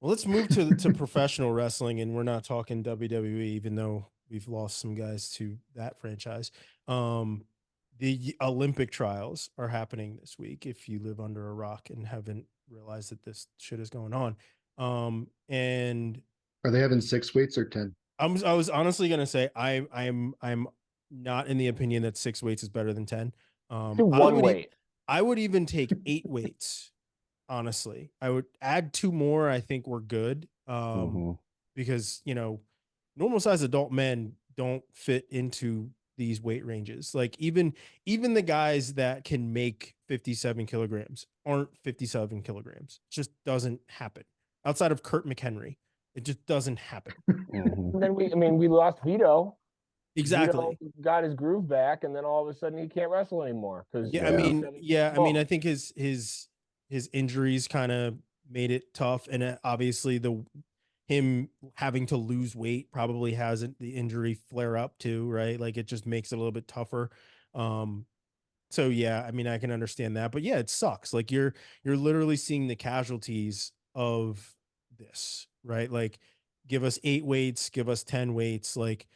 Well, let's move to professional wrestling, and we're not talking WWE, even though we've lost some guys to that franchise. Um, the Olympic trials are happening this week. If you live under a rock and haven't realized that this shit is going on, and Are they having six weights or 10? I was honestly gonna say I'm not in the opinion that six weights is better than 10. Do one weight. I would even take eight weights. Honestly, I would add two more. I think we're good. Hmm. Because normal sized adult men don't fit into these weight ranges. Like even the guys that can make 57 kilograms aren't 57 kilograms. It just doesn't happen. Outside of Kurt McHenry, it just doesn't happen. Hmm. And then we lost Vito. Vito Exactly. got his groove back, and then all of a sudden he can't wrestle anymore because Yeah, Yeah. I mean, I think his injuries kind of made it tough, and obviously the him having to lose weight probably hasn't the injury flare up too, right? Like it just makes it a little bit tougher. Um, so yeah, I mean, I can understand that, but yeah, it sucks. Like you're literally seeing the casualties of this, right? Like give us eight weights, give us 10 weights, like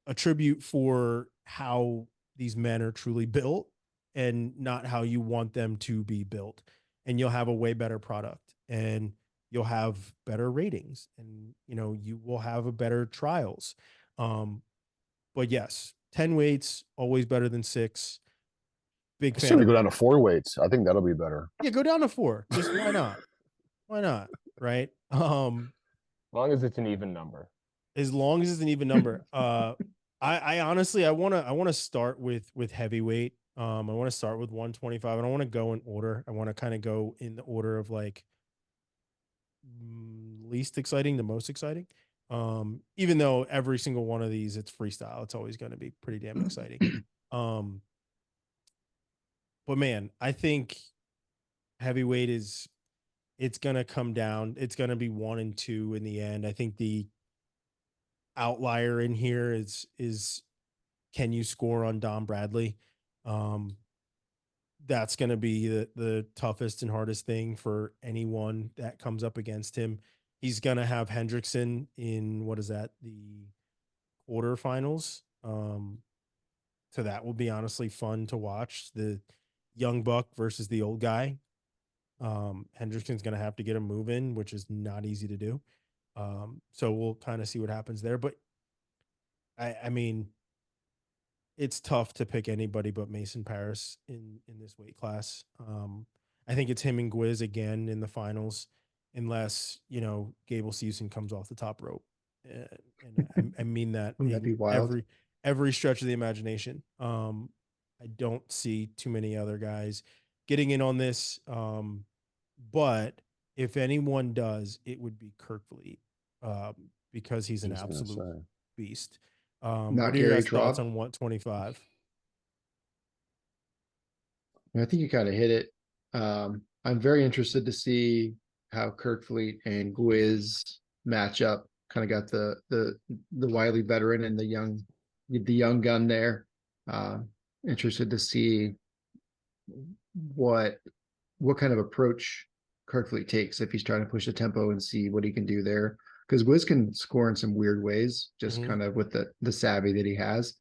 a tribute for how these men are truly built and not how you want them to be built. And you'll have a way better product and you'll have better ratings and you will have a better trials. Um, but yes, 10 weights always better than six. Big I say fan we of go down to four weights. I think that'll be better. yeah, go down to four. Just why not? Why not? Right? as long as it's an even number. As long as it's an even number. I honestly I want to start with heavyweight. I want to start with 125. I don't want to go in order. I want to kind of go in the order of like least exciting to most exciting. Even though every single one of these it's freestyle, it's always going to be pretty damn exciting. Um, but man, I think heavyweight is it's gonna come down. It's gonna be one and two in the end. I think the outlier in here is can you score on Dom Bradley? Um, that's going to be the toughest and hardest thing for anyone that comes up against him. He's going to have Hendrickson in what is that the quarterfinals. So that will be honestly fun to watch the young buck versus the old guy. Hendrickson's going to have to get a move in, which is not easy to do. So we'll kind of see what happens there. But I mean, it's tough to pick anybody but Mason Paris in this weight class. I think it's him and Gwiz again in the finals, unless Gable Season comes off the top rope, and I mean that Wouldn't that be in wild? every stretch of the imagination. I don't see too many other guys getting in on this, but if anyone does, it would be Kirk Fleet, because he's I an was gonna absolute say. beast. What Not are your Gary guys' thoughts Traub. on 125? I think you kind of hit it. I'm very interested to see how Kirkfleet and Gwiz match up. Kind of got the wily veteran and the young gun there. Uh, Interested to see what what kind of approach Kirkfleet takes if he's trying to push the tempo and see what he can do there. Because Gwiz can score in some weird ways, just Mhm. kind of with the savvy that he has.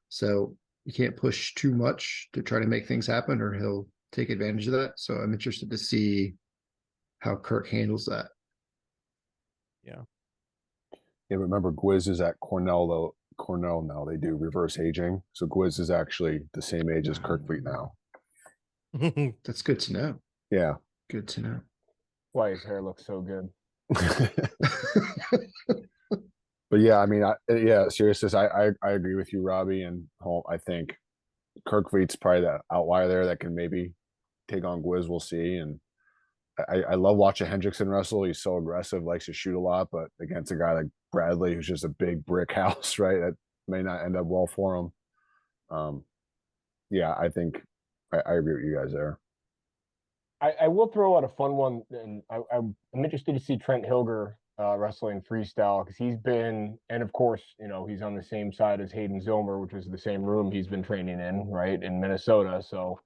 So you can't push too much to try to make things happen, or he'll take advantage of that. So I'm interested to see how Kirk handles that. Yeah. Yeah, remember Gwiz is at Cornell though. Cornell now they do reverse aging, so Gwiz is actually the same age as Kirkfleet now. That's good to know. Yeah. Good to know. Why his hair looks so good. But yeah, I mean, yeah, seriously, I agree with you, Robbie, and I think Kirkfleet's probably the outlier there that can maybe take on Gwiz. We'll see, and I love watching Hendrickson wrestle. He's so aggressive, likes to shoot a lot, but against a guy like Bradley, who's just a big brick house, right? That may not end up well for him. Um, yeah, I think I agree with you guys there. I will throw out a fun one, and I'm interested to see Trent Hilger wrestling freestyle because he's been, and of course, he's on the same side as Hayden Zilmer, which was the same room he's been training in, right, in Minnesota. So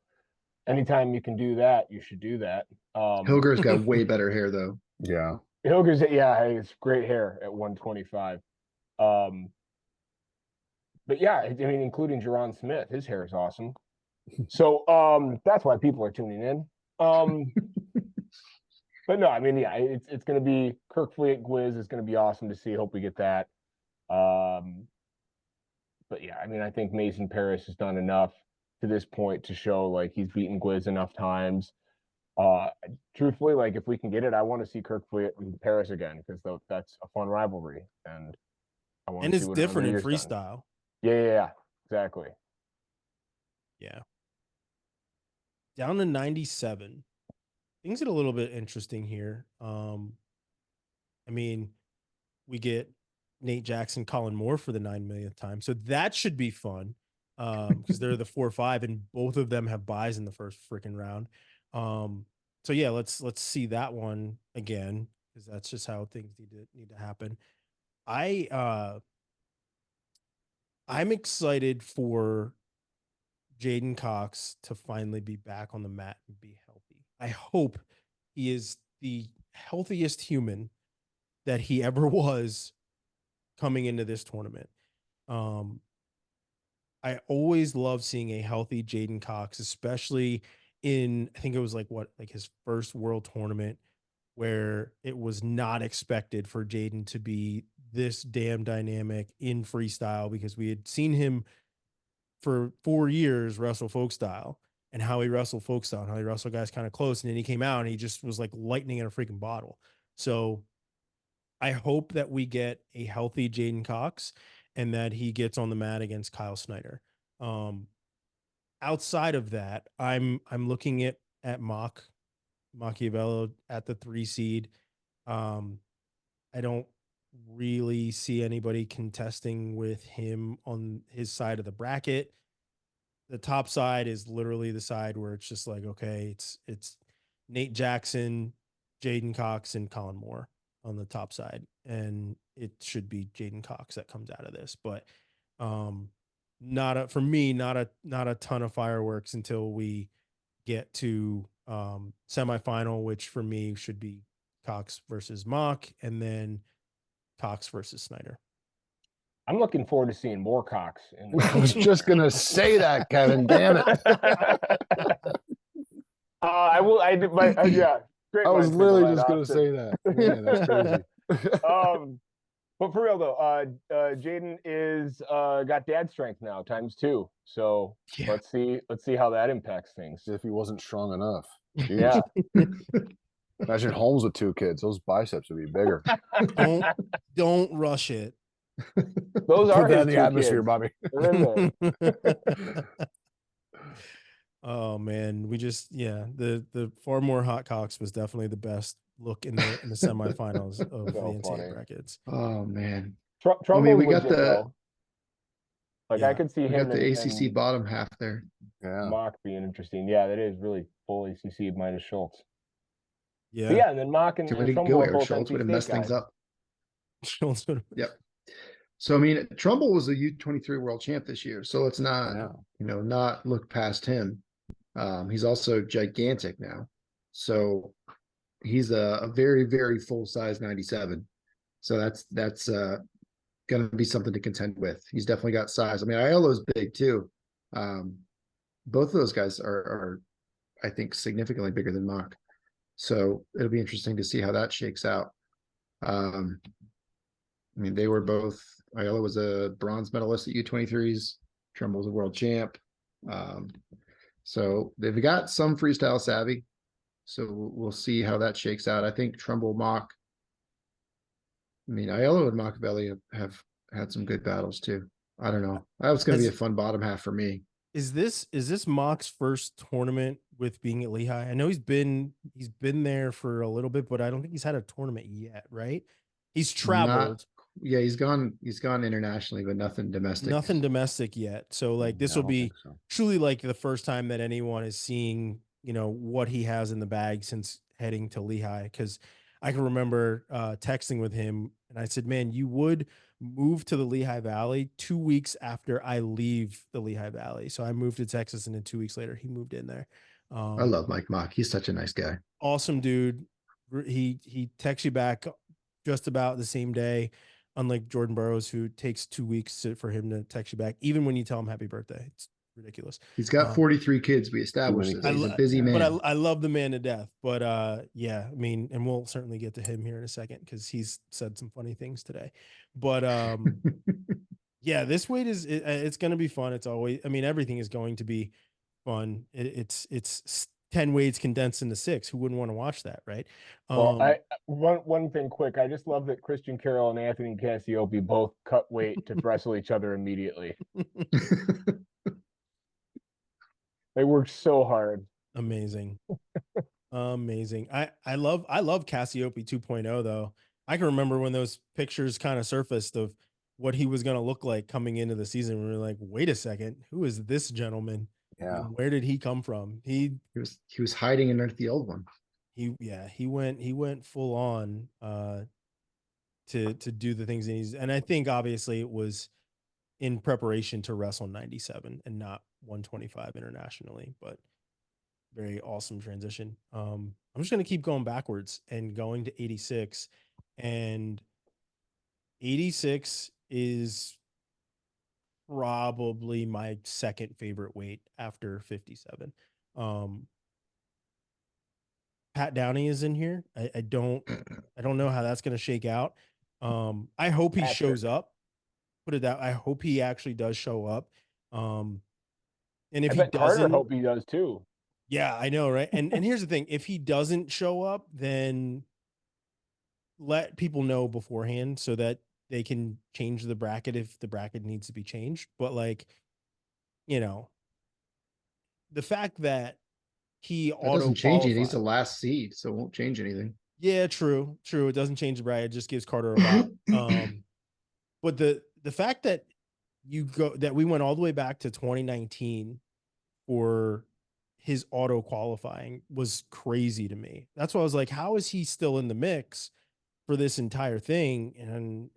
anytime you can do that, you should do that. Hilger's got way better hair though. Yeah, Hilger's, yeah, it's great hair at 125. But yeah, I mean, including Jerron Smith, his hair is awesome. So that's why people are tuning in. But no, I mean, yeah, it's gonna be Kirk Fleet Gwiz. It's gonna be awesome to see. Hope we get that. Um, but yeah, I mean, I think Mason Paris has done enough to this point to show like he's beaten Gwiz enough times. Uh, Truthfully, like if we can get it, I want to see Kirk Fleet and Paris again because that's a fun rivalry, and I want And to it's see what different in Year's done. freestyle. Yeah, exactly. Yeah. Down to 97. Things get a little bit interesting here. I mean, we get Nate Jackson, Colin Moore for the 9 millionth time. So that should be fun. Because they're the 4-5 and both of them have buys in the first freaking round. So yeah, let's see that one again, because that's just how things need to happen. I'm excited for Jaden Cox to finally be back on the mat and be healthy. I hope he is the healthiest human that he ever was coming into this tournament. I always love seeing a healthy Jaden Cox, especially in, I think it was like his first world tournament where it was not expected for Jaden to be this damn dynamic in freestyle, because we had seen him for 4 years wrestle folk style and how he wrestled folk style and how he wrestled guys kind of close. And then he came out and he just was like lightning in a freaking bottle. So I hope that we get a healthy Jaden Cox and that he gets on the mat against Kyle Snyder. Outside of that, I'm looking at Machiavello at the 3 seed. I don't really see anybody contesting with him on his side of the bracket. The top side is literally the side where it's just like, okay, it's Nate Jackson, Jaden Cox, and Colin Moore on the top side, and it should be Jaden Cox that comes out of this. But not a ton of fireworks until we get to semifinal, which for me should be Cox versus Mock, and then Cox versus Snyder. I'm looking forward to seeing more Cox. I was just gonna say that, Kevin. Damn it! I will. I did. Yeah. Great I was minds think literally alike, just gonna Austin. say that. Man, that's crazy. But for real though, Jaden is got dad strength now ×2. So Yeah. let's see how that impacts things. As if he wasn't strong enough. Yeah. Imagine Holmes with 2 kids; those biceps would be bigger. Don't rush it. Those are Put that his in the 2 atmosphere, kids. Bobby. They're in there. Oh man, the far more hot Cox was definitely the best look in the semifinals of So the funny. NCAA brackets. Oh man. Trumbull's we got legit, though. Like I could see we him got the and ACC bottom half there. Yeah. Mock being interesting. Yeah, that is really full ACC minus Schultz. Yeah. But yeah, and then Mock and Trumbull are both Schultz NC would have State messed guys. things up. Schultz would have. Yep. So I mean, Trumbull was a U23 world champ this year, so let's not not look past him. He's also gigantic now, so he's a very, very full size 97. So that's going to be something to contend with. He's definitely got size. I mean, Aiello's big too. Both of those guys are I think significantly bigger than Mock. So it'll be interesting to see how that shakes out. I mean, they were both. Aiello was a bronze medalist at U23s. Trumbull's a world champ. So they've got some freestyle savvy. So we'll see how that shakes out. I think Trumbull, Mock. I mean, Aiello and Machiavelli have had some good battles too. I don't know. That was going to be a fun bottom half for me. Is this Mock's first tournament with being at Lehigh? I know he's been there for a little bit, but I don't think he's had a tournament yet, right? He's traveled. He's gone internationally, but nothing domestic. Nothing domestic yet. So like this will be truly like the first time that anyone is seeing, what he has in the bag since heading to Lehigh. Because I can remember texting with him and I said, man, you would move to the Lehigh Valley 2 weeks after I leave the Lehigh Valley. So I moved to Texas, and then 2 weeks later he moved in there. I love Mike Mock. He's such a nice guy. Awesome dude. he texts you back just about the same day, unlike Jordan Burroughs, who takes 2 weeks for him to text you back, even when you tell him happy birthday. It's ridiculous. He's got 43 kids. We established many this. He's a kids, busy yeah. But man. I love the man to death. But yeah, I mean, and we'll certainly get to him here in a second because he's said some funny things today. But yeah, this weight it's going to be fun. It's always, I mean, everything is going to be fun. It's 10 weights condensed into 6. Who wouldn't want to watch that, right? Well, I one thing quick. I just love that Christian Carroll and Anthony Cassiope both cut weight to wrestle each other immediately. They worked so hard. Amazing. Amazing. I love Cassiope 2.0 though. I can remember when those pictures kind of surfaced of what he was going to look like coming into the season. We were like, wait a second, who is this gentleman? Yeah. And where did he come from? He was hiding underneath the old one. He went full on to do the things he's, and I think obviously it was in preparation to wrestle 97 and not 125 internationally, but very awesome transition. I'm just going to keep going backwards and going to 86, and 86 is probably my second favorite weight after 57. Pat Downey is in here. I don't know how that's going to shake out. I hope he Patrick. shows up. Put it that I hope he actually does show up. And if I he bet Carter doesn't, hope he does too. yeah, I know, right? And here's the thing: if he doesn't show up, then let people know beforehand so that they can change the bracket if the bracket needs to be changed. But like, you know, the fact that he That auto doesn't change it. He's the qualified. last seed, so it won't change anything. Yeah, true. It doesn't change the bracket; it just gives Carter a bot. But the fact that we went all the way back to 2019 for his auto qualifying was crazy to me. That's why I was like, how is he still in the mix for this entire thing? And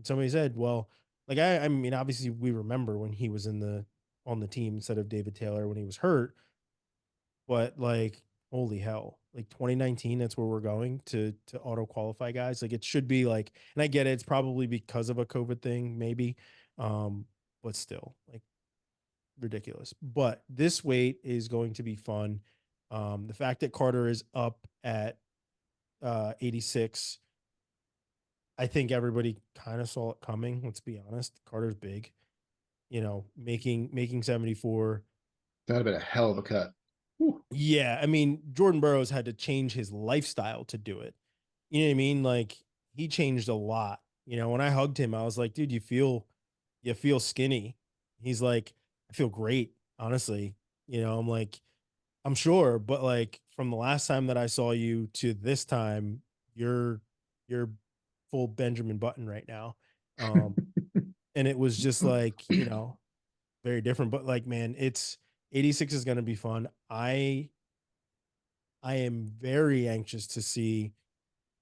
somebody said, well, like I mean, obviously we remember when he was on the team instead of David Taylor when he was hurt, but like, holy hell, like 2019, that's where we're going to auto qualify guys. Like it should be like, and I get it, it's probably because of a COVID thing, maybe. But still, like, ridiculous. But this weight is going to be fun. The fact that Carter is up at 86, I think everybody kind of saw it coming. Let's be honest. Carter's big, making 74. That'd have been a hell of a cut. Whew. Yeah, I mean, Jordan Burroughs had to change his lifestyle to do it. You know what I mean? Like he changed a lot. When I hugged him, I was like, dude, you feel skinny. He's like, I feel great, honestly. I'm like, I'm sure, but like from the last time that I saw you to this time, you're full Benjamin Button right now. And it was just like, very different. But like, man, 86 is gonna be fun. I am very anxious to see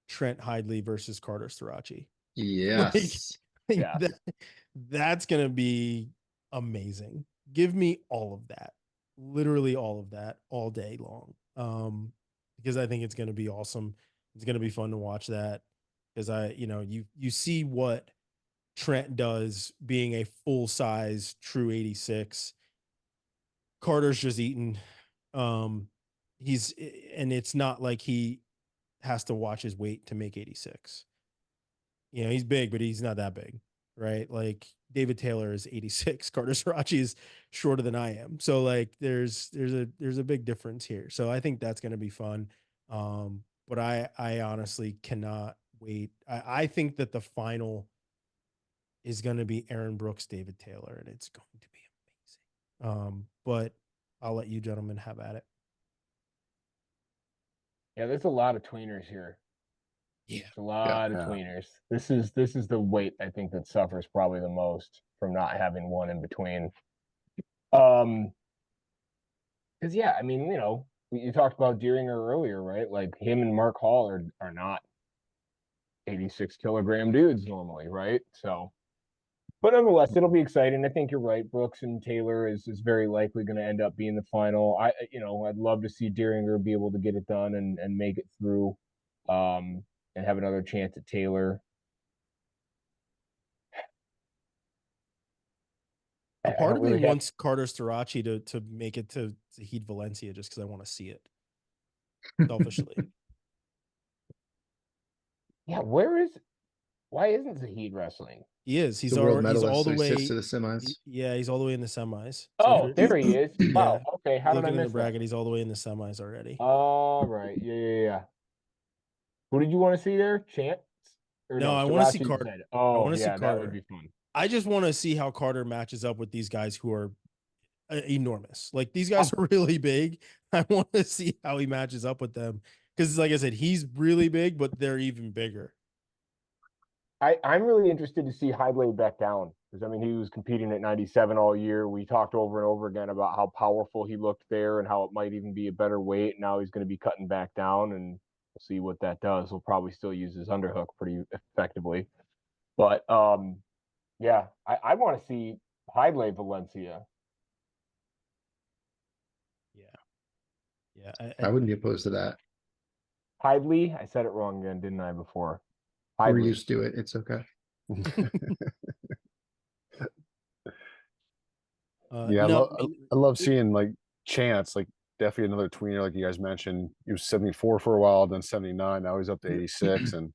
Trent Hidley versus Carter Starachi. Yes. Yeah. That's gonna be amazing. Give me all of that, literally all of that, all day long. Because I think it's gonna be awesome. It's gonna be fun to watch that because you see what Trent does being a full size true 86. Carter's just eating. And it's not like he has to watch his weight to make 86. He's big, but he's not that big, right? Like David Taylor is 86. Carter Sarachi is shorter than I am. So like there's a big difference here. So I think that's going to be fun. But I honestly cannot wait. I think that the final is going to be Aaron Brooks, David Taylor, and it's going to be amazing. But I'll let you gentlemen have at it. Yeah, there's a lot of tweeners here. Yeah. There's a lot of Yeah. tweeners. This is the weight I think that suffers probably the most from not having one in between. Because yeah, I mean, you talked about Deeringer earlier, right? Like him and Mark Hall are not 86 kilogram dudes normally, right? So, but nonetheless, it'll be exciting. I think you're right. Brooks and Taylor is very likely going to end up being the final. I'd love to see Deeringer be able to get it done and make it through and have another chance at Taylor. A I part don't of me really have. wants Carter Starachi to make it to Zahid Valencia just because I want to see it. Selfishly. Yeah, why isn't Zahid wrestling? He is. He's The world he's all medalist, the so he sits way. to the semis. Yeah, he's all the way in the semis. Oh, there he is. Yeah. Wow. Okay, how did I Looking in the miss that? bracket, he's all the way in the semis already. All right. Yeah. Who did you want to see there? Chance? Or No, I want to see Starachi, you Carter. said. I Oh, want to see yeah, that would Carter. be fun. I just want to see how Carter matches up with these guys who are enormous. Like these guys are really big. I want to see how he matches up with them because, like I said, he's really big, but they're even bigger. I'm really interested to see Hidlay back down because I mean he was competing at 97 all year. We talked over and over again about how powerful he looked there and how it might even be a better weight. Now he's going to be cutting back down, and we'll see what that does. He'll probably still use his underhook pretty effectively, but yeah, I want to see Hidlay Valencia. Yeah. I wouldn't be opposed to that. Hidley, I said it wrong again, didn't I? Before We're Hidley. used to it. It's okay. Yeah, no, I love seeing like Chance, like definitely another tweener, like you guys mentioned. He was 74 for a while, then 79. Now he's up to 86, and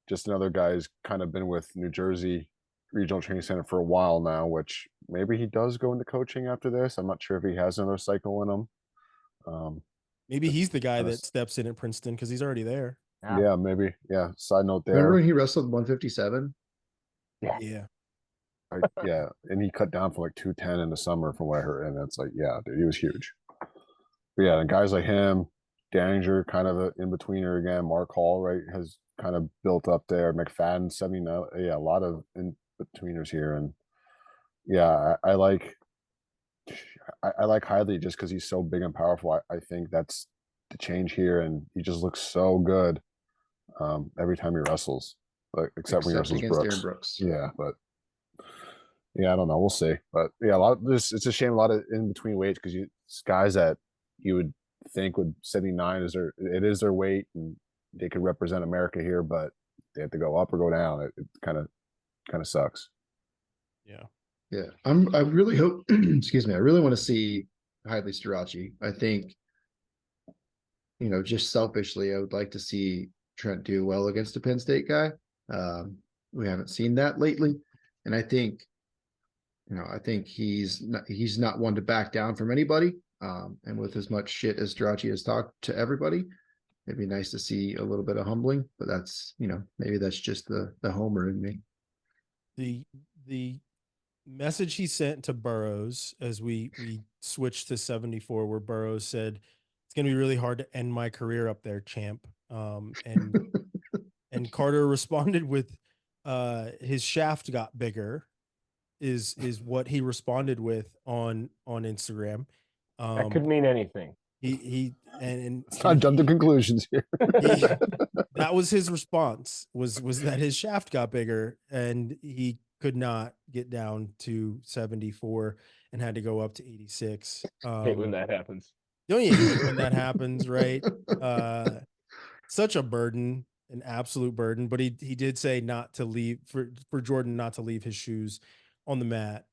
just another guy who's kind of been with New Jersey Regional Training Center for a while now. Which maybe he does go into coaching after this. I'm not sure if he has another cycle in him. maybe he's the guy that steps in at Princeton because he's already there. Yeah, maybe. Yeah. Side note there. Remember when he wrestled 157? Yeah. Yeah, and he cut down from like 210 in the summer from what I heard, and it's like, yeah, dude, he was huge. But yeah, and guys like him, Danger, kind of an in-betweener again. Mark Hall, right, has kind of built up there. McFadden, 79. Yeah, a lot of in-betweeners here. And yeah, I like Hidley just because he's so big and powerful. I think that's the change here, and he just looks so good every time he wrestles. Like, except when he wrestles against Brooks. Aaron Brooks. Yeah, but yeah, I don't know. We'll see. But yeah, a lot of this, it's a shame, a lot of in between weights because guys that you would think would 79 is their weight, and they could represent America here, but they have to go up or go down. It kind of sucks. Yeah. Yeah. I really hope excuse me, I really want to see Hidley Starachi. I think, just selfishly, I would like to see Trent do well against a Penn State guy. We haven't seen that lately. And I think he's not one to back down from anybody. And with as much shit as Strachey has talked to everybody, it'd be nice to see a little bit of humbling. But that's, maybe that's just the homer in me. The message he sent to Burroughs as we switched to 74, where Burroughs said, "It's going to be really hard to end my career up there, champ." And and Carter responded with, "His shaft got bigger." Is what he responded with on Instagram. That could mean anything. And I jumped to conclusions here. That was his response was that his shaft got bigger and he could not get down to 74 and had to go up to 86. Hate when that happens. Don't you hate when that happens, right? Such a burden, an absolute burden. But he did say not to leave for Jordan not to leave his shoes on the mat,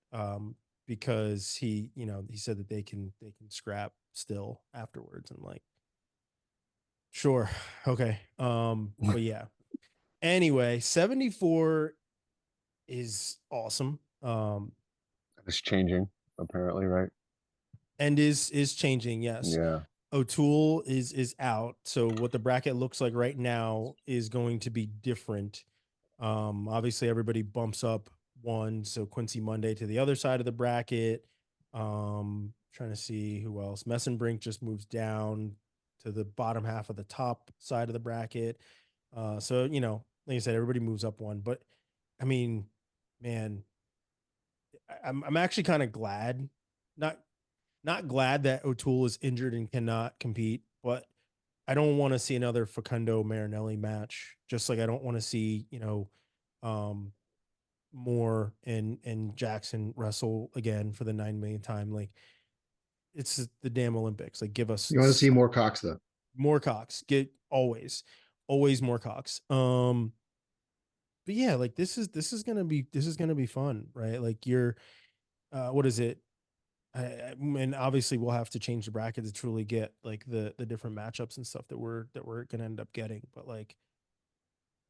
because he said that they can scrap still afterwards, and like, sure, okay, but yeah. Anyway, 74 is awesome. It's changing apparently, right? And is changing, yes. Yeah. O'Toole is out, so what the bracket looks like right now is going to be different. Obviously everybody bumps up one, so Quincy Monday to the other side of the bracket. Trying to see who else. Messenbrink just moves down to the bottom half of the top side of the bracket. So like I said, everybody moves up one. But I mean, man, I'm actually kind of glad, not glad that O'Toole is injured and cannot compete, but I don't want to see another Facundo Marinelli match. Just like I don't want to see, Moore and Jackson wrestle again for the 9 millionth time. Like, it's the damn Olympics. Like, give us You want to see more Cox though. more Cox. Get always. always more cocks. But yeah, like this is gonna be fun, right? Like you're, what is it? And obviously we'll have to change the bracket to truly get like the different matchups and stuff that we're gonna end up getting. But like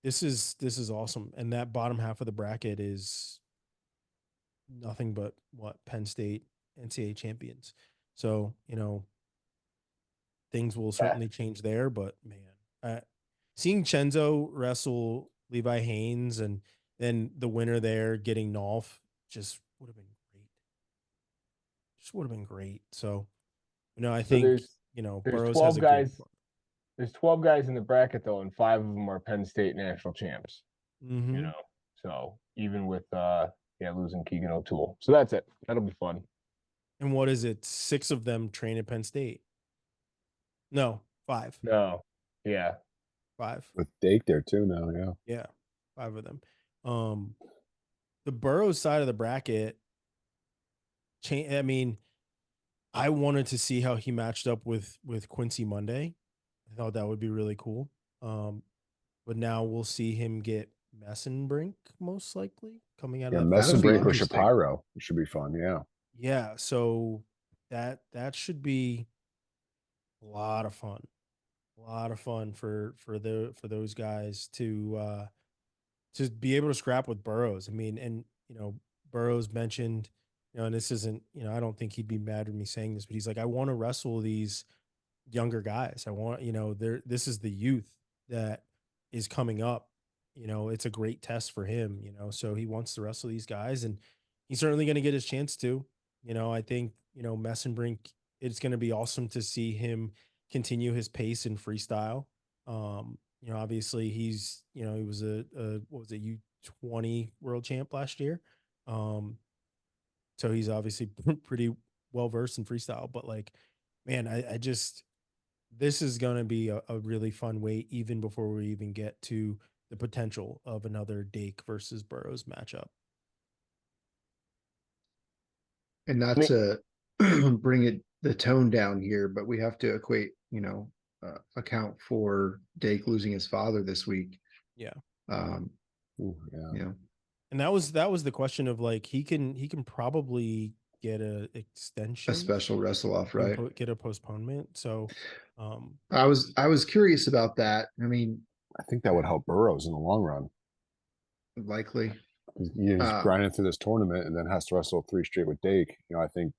this is awesome, and that bottom half of the bracket is nothing but what Penn State NCAA champions. So things will Yeah. certainly change there. But man, seeing Chenzo wrestle Levi Haynes and then the winner there getting Nolf just would have been great. Just would have been great. So I So think there's Burrows has 12 a game. guys. There's 12 guys in the bracket though, and 5 of them are Penn State national champs. Mm-hmm. So even with losing Keegan O'Toole. So that's it. That'll be fun. And what is it? 6 of them train at Penn State. No, 5. No. Yeah. 5. With Dake there too now, yeah. Yeah, 5 of them. The Burrows side of the bracket. I mean, I wanted to see how he matched up with Quincy Monday. I thought that would be really cool. But now we'll see him get Messenbrink most likely coming out Yeah, of that That'll first be Messenbrink or spot. interesting. Shapiro. It should be fun, yeah. Yeah, so that should be a lot of fun. A lot of fun for those guys to be able to scrap with Burrows. I mean, and Burrows mentioned, and this isn't, I don't think he'd be mad with me saying this, but he's like, I want to wrestle these younger guys. I want, this is the youth that is coming up. It's a great test for him, so he wants to wrestle these guys, and he's certainly going to get his chance to. I think, Messenbrink, it's going to be awesome to see him continue his pace in freestyle. Obviously he's, he was a what was it, U20 world champ last year. Um, so he's obviously pretty well versed in freestyle, but like, man, I just, this is going to be a really fun wait, even before we even get to the potential of another Dake versus Burrows matchup. And not to bring the tone down here, but we have to equate, account for Dake losing his father this week. Yeah. Ooh, yeah. And that was the question of like, he can probably get a extension, A special wrestle off, right? Get a postponement. So, I was curious about that. I mean, I think that would help Burrows in the long run. likely. He's grinding through this tournament and then has to wrestle 3 straight with Dake. I think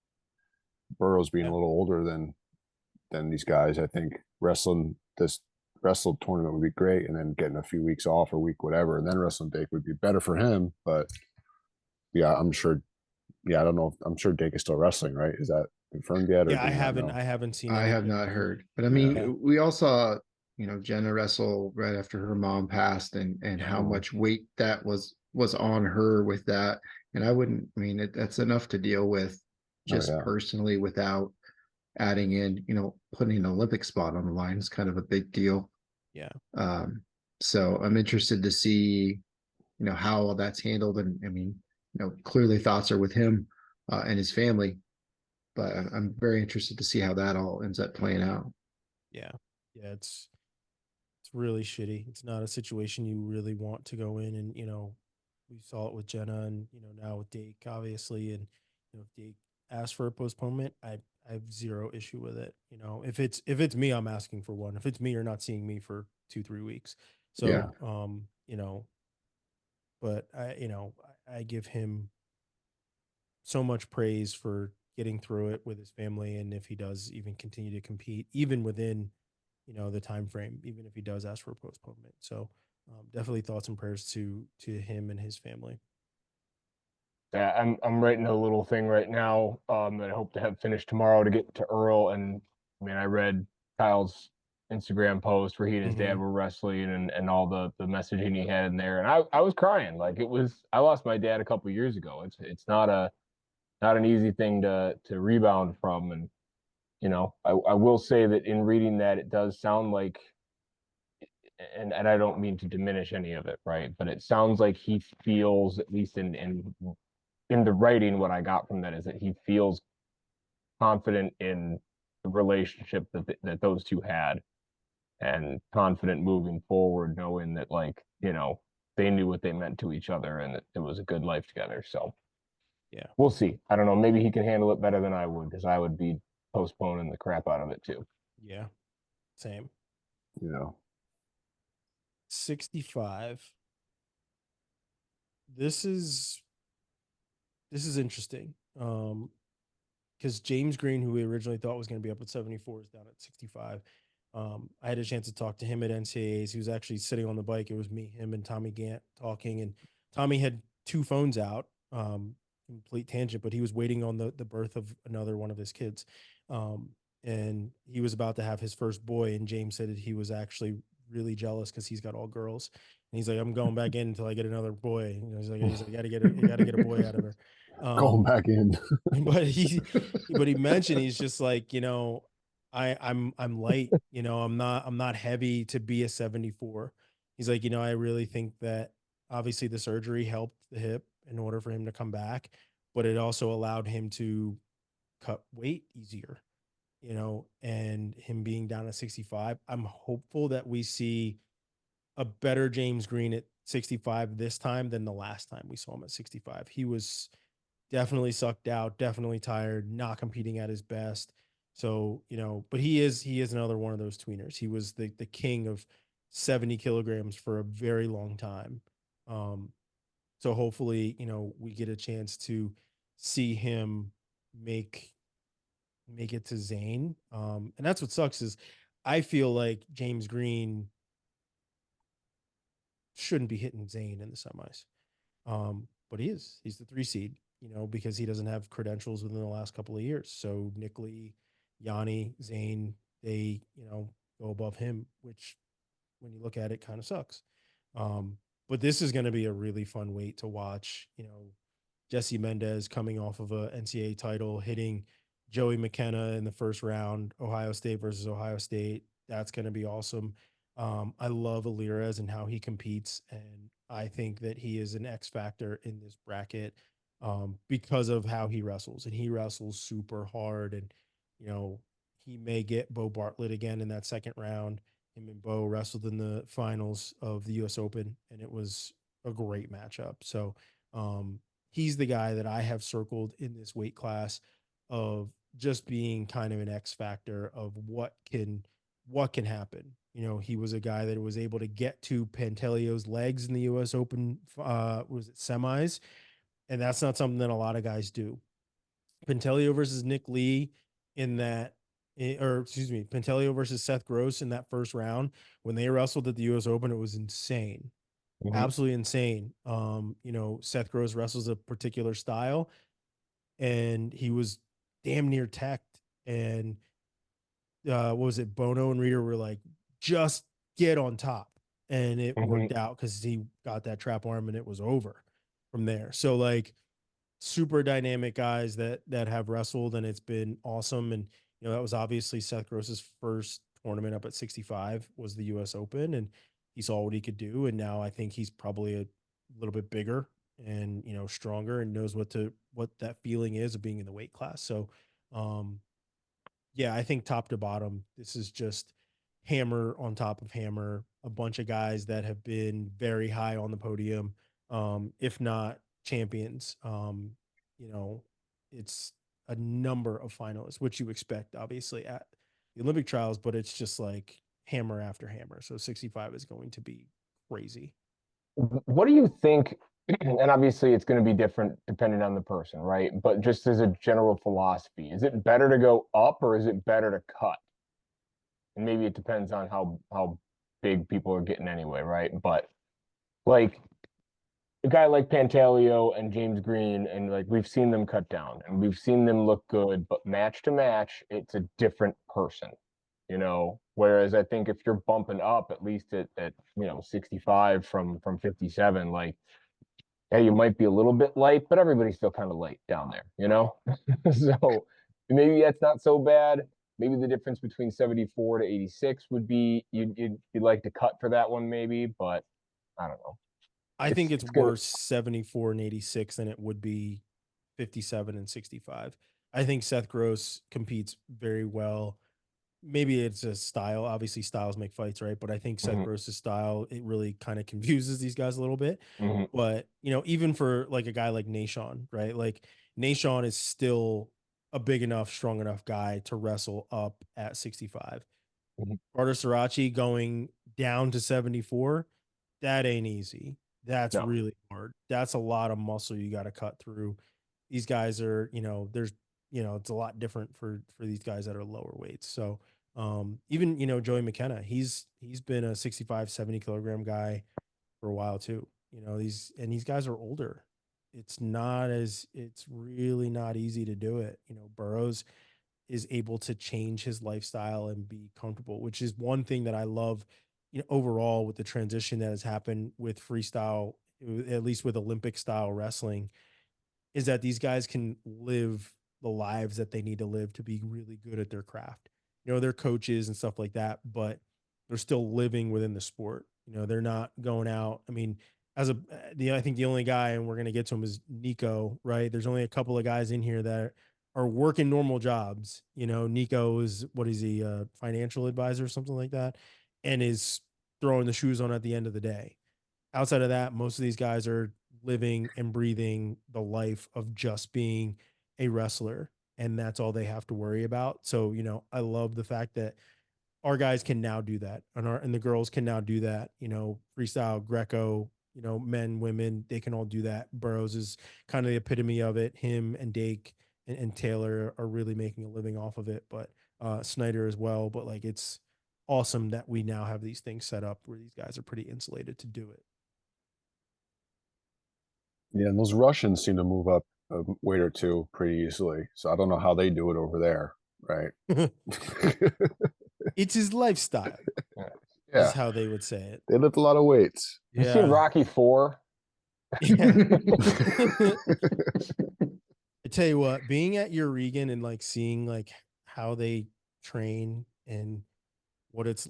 Burrows being a little older than these guys, I think wrestling this wrestle tournament would be great, and then getting a few weeks off or week whatever, and then wrestling Dake would be better for him. But yeah, I'm sure. Yeah, I don't know. I'm sure Dake is still wrestling, right? Is that confirmed yet? Or yeah, I haven't seen. I have not heard, but I mean, we all saw, Jenna wrestle right after her mom passed, and how much weight that was on her with that. And I wouldn't. I mean, that's enough to deal with just personally without adding in, putting an Olympic spot on the line is kind of a big deal. Yeah. So I'm interested to see, how all that's handled. And I mean, clearly thoughts are with him and his family, but I'm very interested to see how that all ends up playing out. Yeah. Yeah. It's really shitty. It's not a situation you really want to go in, and, we saw it with Jenna and, now with Dake, obviously. And, if Dake asks for a postponement, I have zero issue with it. If it's me, I'm asking for one. If it's me, you're not seeing me for 2-3 weeks. So, but I give him so much praise for getting through it with his family. And if he does even continue to compete, even within, the time frame, even if he does ask for a postponement. So definitely thoughts and prayers to him and his family. Yeah, I'm writing a little thing right now that I hope to have finished tomorrow to get to Earl. And I mean, I read Kyle's Instagram post where he and his dad were wrestling, and all the messaging he had in there, and I was crying. Like, I lost my dad a couple years ago. It's not an easy thing to rebound from. And I will say that in reading that, it does sound like, and I don't mean to diminish any of it, right? But it sounds like he feels, at least in the writing, what I got from that is that he feels confident in the relationship that those two had. and confident moving forward, knowing that, like, they knew what they meant to each other and that it was a good life together. So Yeah. we'll see. I don't know. Maybe he can handle it better than I would, because I would be postponing the crap out of it too. Yeah. Same. You know, 65. This is interesting. Because James Green, who we originally thought was going to be up at 74, is down at 65. I had a chance to talk to him at NCAAs. He was actually sitting on the bike. It was me, him, and Tommy Gant talking. And Tommy had two phones out, complete tangent, but he was waiting on the birth of another one of his kids. And he was about to have his first boy. And James said that he was actually really jealous because he's got all girls. And he's like, I'm going back in until I get another boy. He's like, you gotta get a boy out of her. going back in. But he mentioned, he's just like, I'm light, I'm not heavy to be a 74. He's like, I really think that obviously the surgery helped the hip in order for him to come back, but it also allowed him to cut weight easier, and him being down at 65. I'm hopeful that we see a better James Green at 65 this time than the last time we saw him at 65. He was definitely sucked out, definitely tired, not competing at his best. So, but he is another one of those tweeners. He was the king of 70 kilograms for a very long time. So hopefully, we get a chance to see him make it to Zane. And that's what sucks is I feel like James Green shouldn't be hitting Zane in the semis. But he is. He's the 3 seed, because he doesn't have credentials within the last couple of years. So Nick Lee, Yanni, Zane, they, go above him, which when you look at it kind of sucks. But this is going to be a really fun weight to watch. Jesse Mendez coming off of a NCAA title, hitting Joey McKenna in the first round, Ohio State versus Ohio State. That's going to be awesome. I love Alirez and how he competes, and I think that he is an X factor in this bracket because of how he wrestles, and he wrestles super hard. And he may get Bo Bartlett again in that second round. Him and Bo wrestled in the finals of the U.S. Open, and it was a great matchup. So he's the guy that I have circled in this weight class of just being kind of an X factor of what can happen. He was a guy that was able to get to Pantalio's legs in the U.S. Open, was it semis? And that's not something that a lot of guys do. Pantalio versus Nick Lee in that, or excuse me, Pantalio versus Seth Gross in that first round, when they wrestled at the U.S. Open, it was insane. Absolutely insane. Seth Gross wrestles a particular style, and he was damn near teched. And what was it? Bono and Reader were like, just get on top. And it worked out because he got that trap arm and it was over from there. So like super dynamic guys that have wrestled, and it's been awesome. And that was obviously Seth Gross's first tournament up at 65 was the US Open, and he saw what he could do. And now I think he's probably a little bit bigger and stronger and knows what that feeling is of being in the weight class. So yeah, I think top to bottom, this is just hammer on top of hammer, a bunch of guys that have been very high on the podium, if not champions. It's a number of finalists, which you expect, obviously, at the Olympic trials, but it's just like hammer after hammer. So 65 is going to be crazy. What do you think? And obviously, it's going to be different depending on the person, right? But just as a general philosophy, is it better to go up or is it better to cut? And maybe it depends on how big people are getting anyway, right? But like a guy like Pantaleo and James Green, and like we've seen them cut down and we've seen them look good, but match to match, it's a different person, Whereas I think if you're bumping up at least at 65 from 57, like, yeah, you might be a little bit light, but everybody's still kind of light down there, So maybe that's not so bad. Maybe the difference between 74 to 86 would be you'd like to cut for that one, maybe, but I don't know. I think it's worse 74 and 86 than it would be 57 and 65. I think Seth Gross competes very well maybe it's a style. Obviously, styles make fights, right? But I think Seth Mhm. Gross's style, it really kind of confuses these guys a little bit. Mhm. But even for like a guy like Nashon, right? Like Nashon is still a big enough, strong enough guy to wrestle up at 65. Mhm. Carter Sirachi going down to 74, that ain't easy. That's No. really hard. That's a lot of muscle you got to cut through. These guys are, there's, it's a lot different for these guys that are lower weights. So even, Joey McKenna, he's been a 65, 70 kilogram guy for a while too. These guys are older. It's really not easy to do it. Burrows is able to change his lifestyle and be comfortable, which is one thing that I love, overall with the transition that has happened with freestyle, at least with Olympic style wrestling, is that these guys can live the lives that they need to live to be really good at their craft. They're coaches and stuff like that, but they're still living within the sport. They're not going out. I mean, I think the only guy, and we're going to get to him, is Nico, right? There's only a couple of guys in here that are working normal jobs. Nico is, what is he, a financial advisor or something like that, and is throwing the shoes on at the end of the day. Outside of that, most of these guys are living and breathing the life of just being a wrestler, and that's all they have to worry about. So, I love the fact that our guys can now do that, and the girls can now do that. Freestyle, Greco, men, women, they can all do that. Burrows is kind of the epitome of it. Him and Dake and Taylor are really making a living off of it, but Snyder as well. But like, it's awesome that we now have these things set up where these guys are pretty insulated to do it. Yeah, and those Russians seem to move up a weight or two pretty easily. So I don't know how they do it over there, right? It's his lifestyle, Yeah. is Yeah, how they would say it. they lift a lot of weights. You seen Yeah. Rocky 4? Yeah. I tell you what, being at your Regan and like seeing like how they train and what it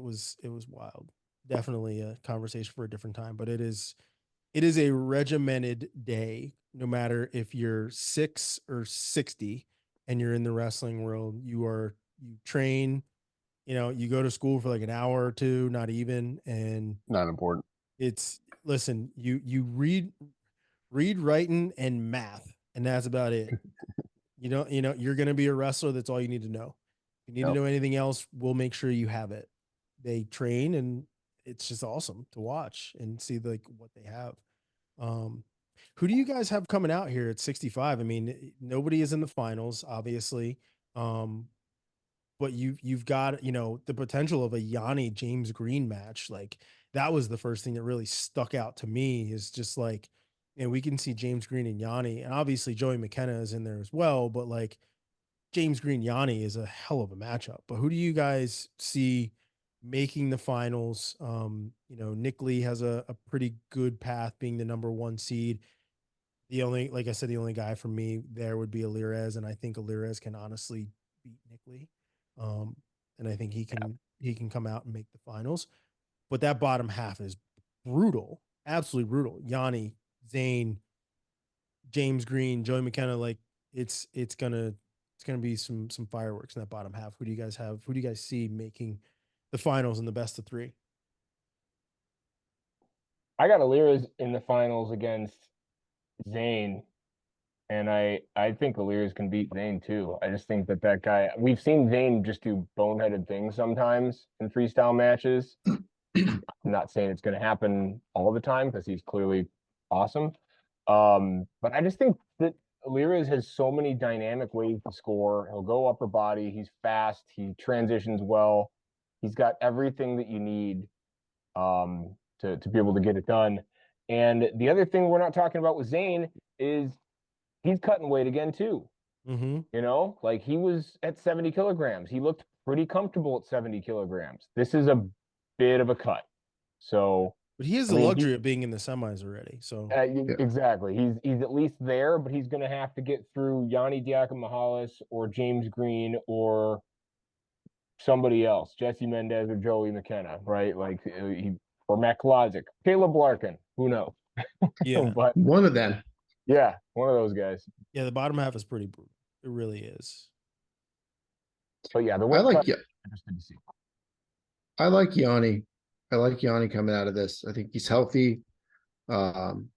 was wild. Definitely a conversation for a different time, but it is a regimented day, no matter if you're 6 or 60 and you're in the wrestling world. You train, you go to school for like an hour or two, not even, and Not important. listen, you read, writing, and math, and that's about it. You're going to be a wrestler. That's all you need to know. If you need to Yep. know anything else, we'll make sure you have it. They train, and it's just awesome to watch and see like what they have. Um, who do you guys have coming out here at 65? I mean, nobody is in the finals, obviously. Um, but you've got, the potential of a Yanni James Green match. Like, that was the first thing that really stuck out to me, is just like, and we can see James Green and Yanni, and obviously Joey McKenna is in there as well, but like James Green Yanni is a hell of a matchup. But who do you guys see making the finals? Nick Lee has a pretty good path being the number one seed. Like I said, the only guy for me there would be Alirez, and I think Alirez can honestly beat Nick Lee. Um, and I think he can come out and make the finals. But that bottom half is brutal, absolutely brutal. Yanni, Zane, James Green, Joey McKenna, like it's gonna be some fireworks in that bottom half. Who do you guys have? Who do you guys see making the finals in the best of three? I got Alira's in the finals against Zane, and I think Alira's can beat Zane too. I just think that guy. We've seen Zane just do boneheaded things sometimes in freestyle matches. I'm not saying it's going to happen all the time because he's clearly awesome. But I just think that Alirez has so many dynamic ways to score. He'll go upper body. He's fast. He transitions well. He's got everything that you need to be able to get it done. And the other thing we're not talking about with Zane is he's cutting weight again too. Mm-hmm. Like he was at 70 kilograms. He looked pretty comfortable at 70 kilograms. This is a bit of a cut. So, But he has the luxury of being in the semis already. So exactly. He's at least there, but he's going to have to get through Yanni Diakomahalis or James Green or somebody else, Jesse Mendez or Joey McKenna, right? Like or Matt Klozik, Caleb Larkin, who knows? yeah, But One of them. yeah, one of those guys. yeah, the bottom half is pretty brutal. It really is. But yeah, the I weight like cut, yeah, interested to see. I like Yanni. I like Yanni coming out of this. I think he's healthy. Um,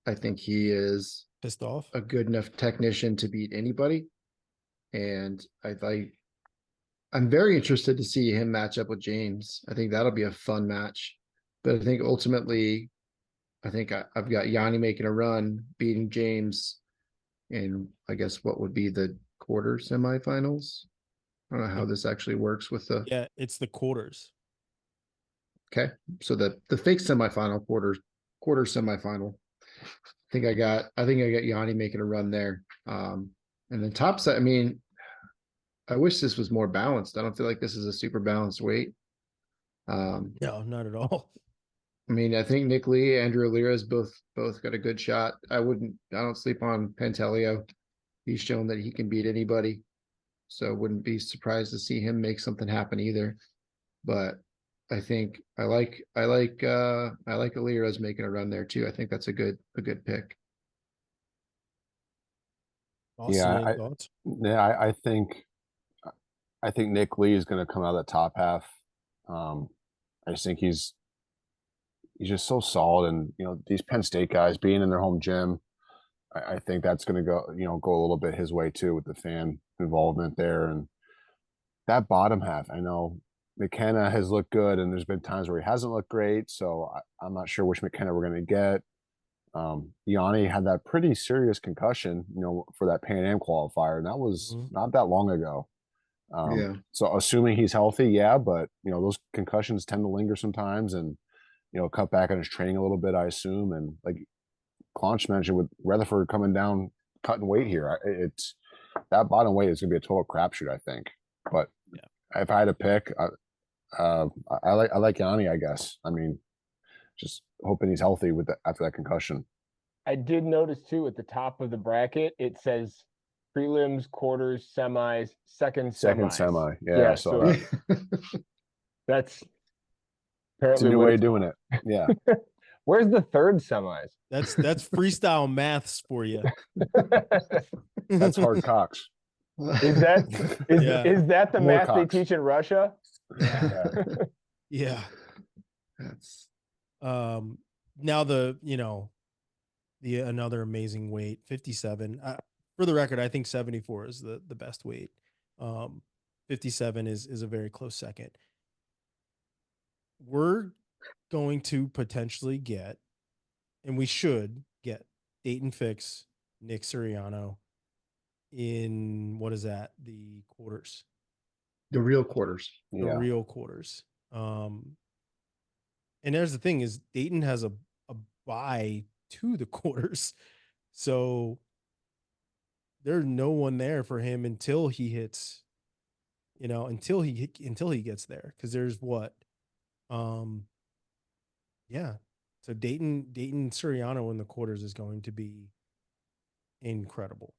I think he is Pissed off. a good enough technician to beat anybody. And I'm very interested to see him match up with James. I think that'll be a fun match. But I think ultimately, I've got Yanni making a run, beating James, and I guess what would be the quarter semifinals. I don't know how this actually works with the Yeah, it's the quarters. okay. So the fake semifinal quarter semifinal. I think I got Yanni making a run there. And then top set, I mean, I wish this was more balanced. I don't feel like this is a super balanced weight. No, not at all. I mean, I think Nick Lee, Andrew Alira's both got a good shot. I don't sleep on Pantelio. He's shown that he can beat anybody. So wouldn't be surprised to see him make something happen either. But I think I like Alira's making a run there too. I think that's a good pick. Austin, Yeah, any thoughts? I think Nick Lee is going to come out of the top half. I just think he's just so solid, and these Penn State guys being in their home gym, I think that's going to go a little bit his way too with the fan involvement there. And that bottom half, I know McKenna has looked good, and there's been times where he hasn't looked great. So I'm not sure which McKenna we're going to get. Yanni had that pretty serious concussion, for that Pan Am qualifier, and that was not that long ago. Yeah. So assuming he's healthy, yeah, but those concussions tend to linger sometimes, and cut back on his training a little bit, I assume. And like Clonch mentioned, with Rutherford coming down, cutting weight here, it's that bottom weight is going to be a total crapshoot, I think. But if I had to pick, I like Yanni, I guess. I mean, just hoping he's healthy after that concussion. I did notice too at the top of the bracket it says prelims, quarters, semis, second Second semis. semi, yeah, I saw that. That's It's a apparently new what way of it's doing it. Yeah, Where's the third semis? That's freestyle maths for you. that's hard cocks. Is that Yeah. is that the More math they cocks. teach in Russia? Yeah. Yeah. Yeah. That's Now the another amazing weight, 57. For the record, I think 74 is the best weight. 57 is a very close second. We're going to potentially get, and we should get, Dayton Fix, Nick Suriano in, what is that? The quarters. the real quarters. The Yeah. real quarters. And there's the thing is Dayton has a bye to the quarters. So there's no one there for him until he hits, until he gets there. Cause there's what? Yeah. So Dayton Suriano in the quarters is going to be incredible.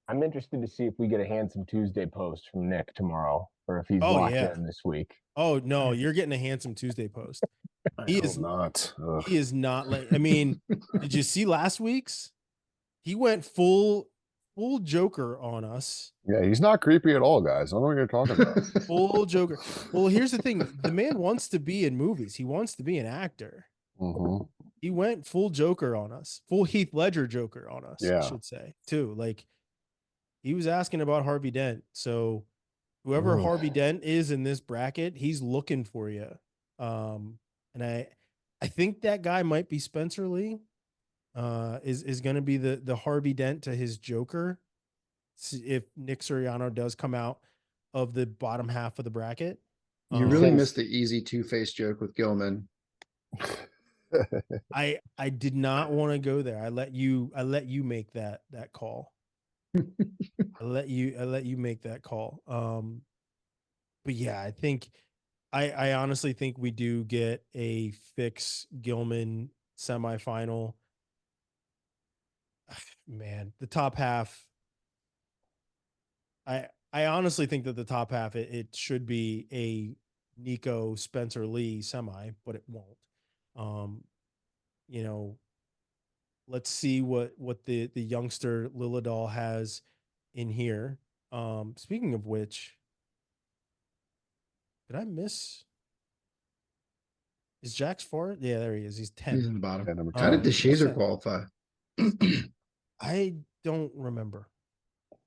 I'm interested to see if we get a Handsome Tuesday post from Nick tomorrow, or if he's Oh, locked yeah. in this week. Oh no, you're getting a Handsome Tuesday post. I hope not. Ugh. He is not like, I mean, did you see last week's? He went full Joker on us. Yeah, he's not creepy at all, guys. I don't know what you're talking about. Full Joker. Well, here's the thing. The man wants to be in movies. He wants to be an actor. He went full Joker on us. Full Heath Ledger Joker on us, I should say, too. Like, he was asking about Harvey Dent. So whoever Harvey Dent is in this bracket, he's looking for you. And I think that guy might be Spencer Lee. Is going to be the Harvey Dent to his Joker if Nick Suriano does come out of the bottom half of the bracket. You really missed the easy two-face joke with Gilman. I did not want to go there. I let you make that call. I let you make that call. But yeah, I think I honestly think we do get a Fix Gilman semifinal. Man, the top half. I honestly think that the top half it should be a Nico Spencer Lee semi, but it won't. Let's see what the youngster Lilladal has in here. Speaking of which, Did I miss? Is Jax Forrest? Yeah, there he is. He's 10. He's in the bottom. Yeah, number How did 10. the Shazer 10. qualify? I don't remember.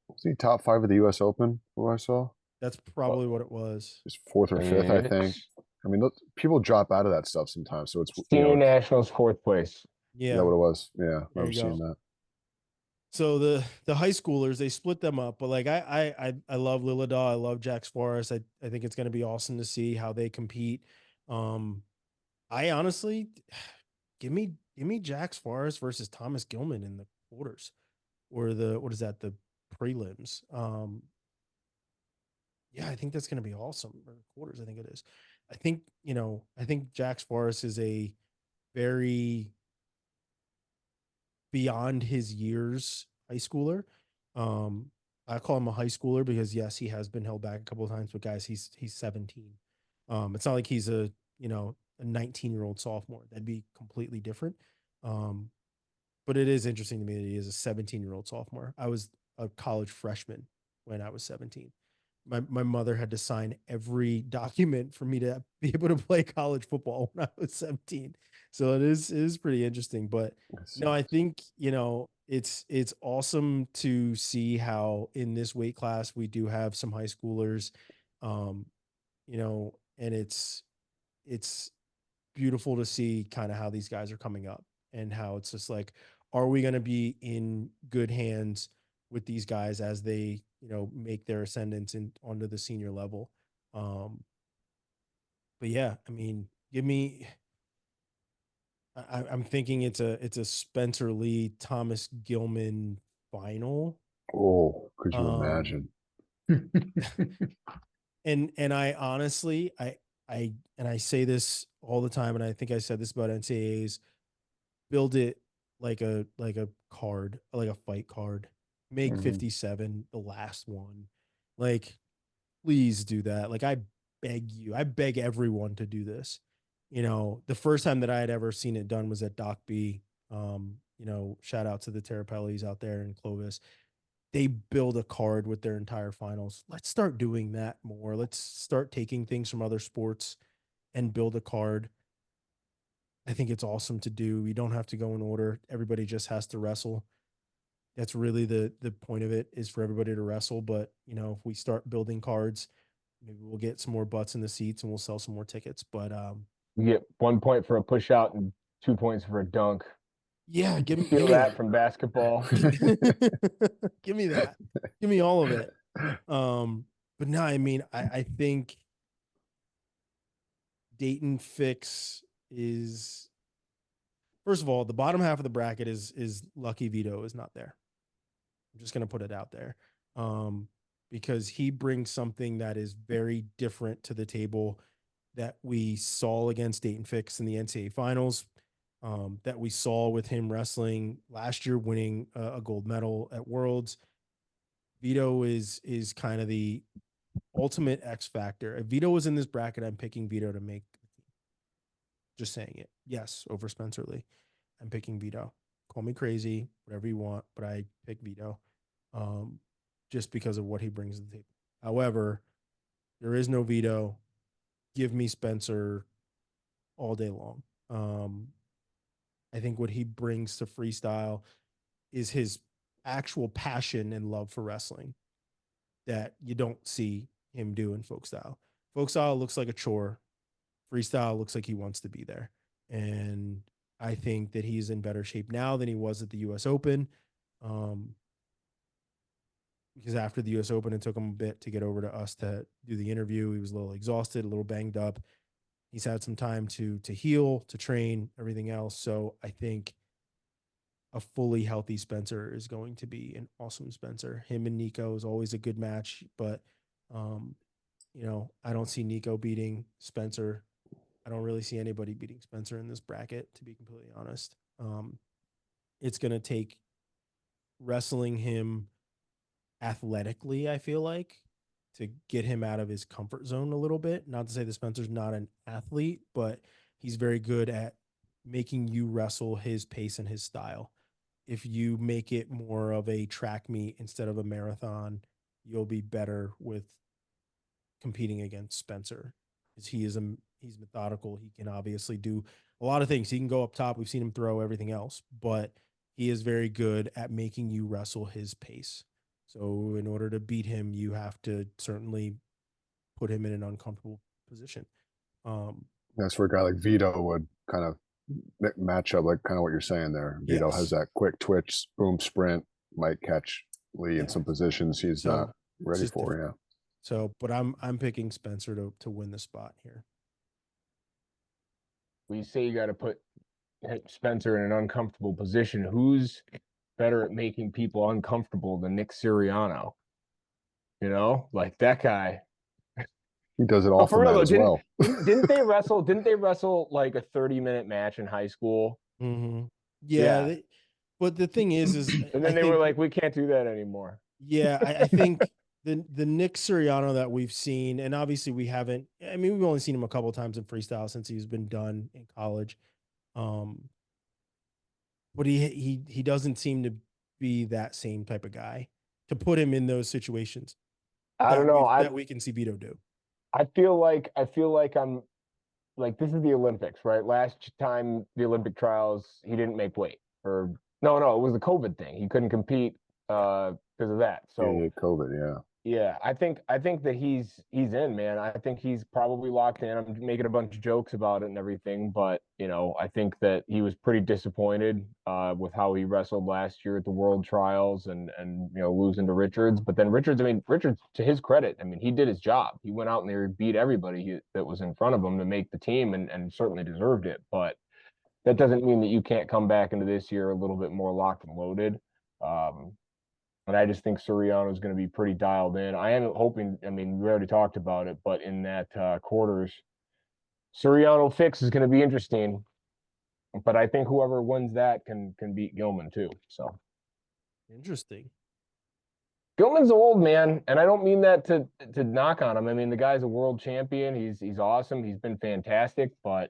Was he top 5 of the US Open? Who I saw? That's probably what it was. Just 4th or 5th, I think. I mean, look, people drop out of that stuff sometimes. So it's, Senior Nationals 4th place. is Yeah, that what it was? Yeah, I there remember you seeing go. that. So the high schoolers, they split them up, but like I love Lilladal, I love Jax Forrest. I think it's going to be awesome to see how they compete. I honestly give me Jax Forrest versus Thomas Gilman in the quarters, or the what is that, the prelims. Yeah, I think that's going to be awesome. Or quarters, I think it is. I think Jax Forrest is a very beyond his years high schooler. Um, I call him a high schooler because yes, he has been held back a couple of times, but guys, he's 17. It's not like he's a 19-year-old sophomore. That'd be completely different. Um, but it is interesting to me that he is a 17-year-old sophomore. I was a college freshman when I was 17. My mother had to sign every document for me to be able to play college football when I was 17. So it is pretty interesting. But no, I think, it's awesome to see how in this weight class we do have some high schoolers. Um, and it's beautiful to see kind of how these guys are coming up and how it's just like, are we going to be in good hands with these guys as they, make their ascendance in onto the senior level? But yeah, I mean, give me. I'm thinking it's a Spencer Lee Thomas Gilman final. Oh, could you Um, imagine? and I honestly, I say this all the time, and I think I said this about NCAAs. Build it like a card, like a fight card. Make Mhm. 57 the last one. Like, please do that. Like, I beg you. I beg everyone to do this. The first time that I had ever seen it done was at Doc B. Shout out to the Terrapellis out there in Clovis. They build a card with their entire finals. Let's start doing that more. Let's start taking things from other sports and build a card. I think it's awesome to do. You don't have to go in order. Everybody just has to wrestle. That's really the point of it, is for everybody to wrestle. But if we start building cards, maybe we'll get some more butts in the seats and we'll sell some more tickets. But You get 1 point for a push out and 2 points for a dunk. yeah, give Feel me that that. from basketball. Give me that. Give me all of it. But no, I mean, I think Dayton Fix is, first of all, the bottom half of the bracket is lucky Vito is not there. I'm just gonna put it out there. Because he brings something that is very different to the table that we saw against Dayton Fix in the NCAA finals, that we saw with him wrestling last year, winning a gold medal at Worlds. Vito is kind of the ultimate X factor. If Vito was in this bracket, I'm picking Vito to make. Just saying it. Yes, over Spencer Lee. I'm picking Vito. Call me crazy, whatever you want, but I pick Vito, um, just because of what he brings to the table. However, there is no Vito. Give me Spencer all day long. I think what he brings to freestyle is his actual passion and love for wrestling that you don't see him do in folk style. Folk style looks like a chore. Freestyle looks like he wants to be there. And I think that he's in better shape now than he was at the US Open. Um, because after the US Open, it took him a bit to get over to us to do the interview. He was a little exhausted, a little banged up. He's had some time to heal, to train, everything else. So I think a fully healthy Spencer is going to be an awesome Spencer. Him and Nico is always a good match, but um, I don't see Nico beating Spencer. I don't really see anybody beating Spencer in this bracket, to be completely honest. It's going to take wrestling him athletically, I feel like, to get him out of his comfort zone a little bit. Not to say that Spencer's not an athlete, but he's very good at making you wrestle his pace and his style. If you make it more of a track meet instead of a marathon, you'll be better with competing against Spencer. because he's methodical. He can obviously do a lot of things. He can go up top. We've seen him throw everything else, but he is very good at making you wrestle his pace. So in order to beat him, you have to certainly put him in an uncomfortable position. That's where a guy like Vito would kind of match up, like kind of what you're saying there. Vito Yes. has that quick twitch, boom, sprint, might catch Lee in Yeah. some positions he's So, not ready just for. different. Yeah. So, but I'm picking Spencer to win the spot here. We say you got to put Spencer in an uncomfortable position. Who's better at making people uncomfortable than Nick Sirianno? You know, like that guy. He does it Oh, all for from real that though, as well. didn't they wrestle? Didn't they wrestle like a 30-minute match in high school? Mm-hmm. Yeah. Yeah. But the thing is And I then they were think, like, we can't do that anymore. yeah, I think the Nick Sirianno that we've seen, and obviously we haven't. I mean, we've only seen him a couple of times in freestyle since he's been done in college. But he doesn't seem to be that same type of guy to put him in those situations I don't that know. we can see Vito do. I feel like I'm like, this is the Olympics, right? Last time the Olympic trials, he didn't make weight, or no, it was the COVID thing. He couldn't compete because of that. So Yeah, COVID, yeah. yeah, I think that he's in, man. I think he's probably locked in. I'm making a bunch of jokes about it and everything, but I think that he was pretty disappointed with how he wrestled last year at the World Trials and losing to Richards. But then Richards, to his credit, I mean, he did his job. He went out and they beat everybody that was in front of him to make the team and certainly deserved it. But that doesn't mean that you can't come back into this year a little bit more locked and loaded. And I just think Soriano is going to be pretty dialed in. I am hoping, I mean, we already talked about it, but in that quarters, Soriano fix is going to be interesting. But I think whoever wins that can beat Gilman too. So Interesting. Gilman's old, man, and I don't mean that to knock on him. I mean, the guy's a world champion. He's awesome. He's been fantastic, but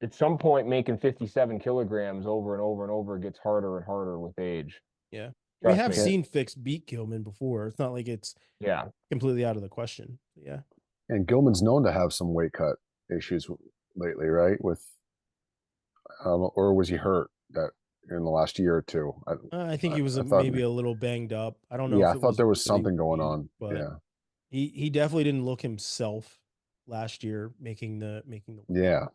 at some point making 57 kilograms over and over and over gets harder and harder with age. Yeah. We Trust have me. seen Fix beat Gilman before. It's not like it's Yeah. completely out of the question. Yeah. And Gilman's known to have some weight cut issues lately, right? With or was he hurt that in the last year or two? I think he was I thought maybe a little banged up. I don't know yeah, if I it thought was there was that he something going weak, on. but Yeah. he definitely didn't look himself last year making the Yeah.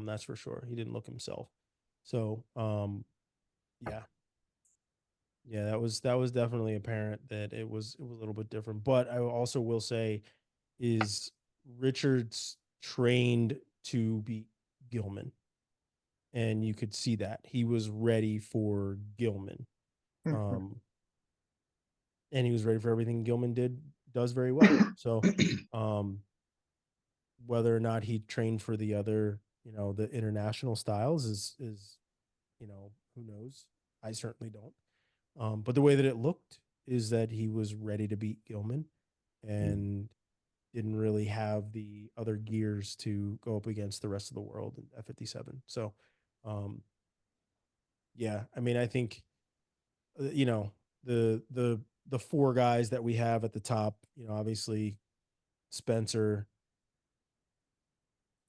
that's for sure. He didn't look himself. So yeah. Yeah, that was definitely apparent that it was a little bit different. But I also will say is Richards trained to beat Gilman. And you could see that. He was ready for Gilman. And he was ready for everything Gilman does very well. So whether or not he trained for the other, the international styles is who knows? I certainly don't. But the way that it looked is that he was ready to beat Gilman and didn't really have the other gears to go up against the rest of the world at 57. So, yeah, I mean, I think, the four guys that we have at the top, obviously Spencer,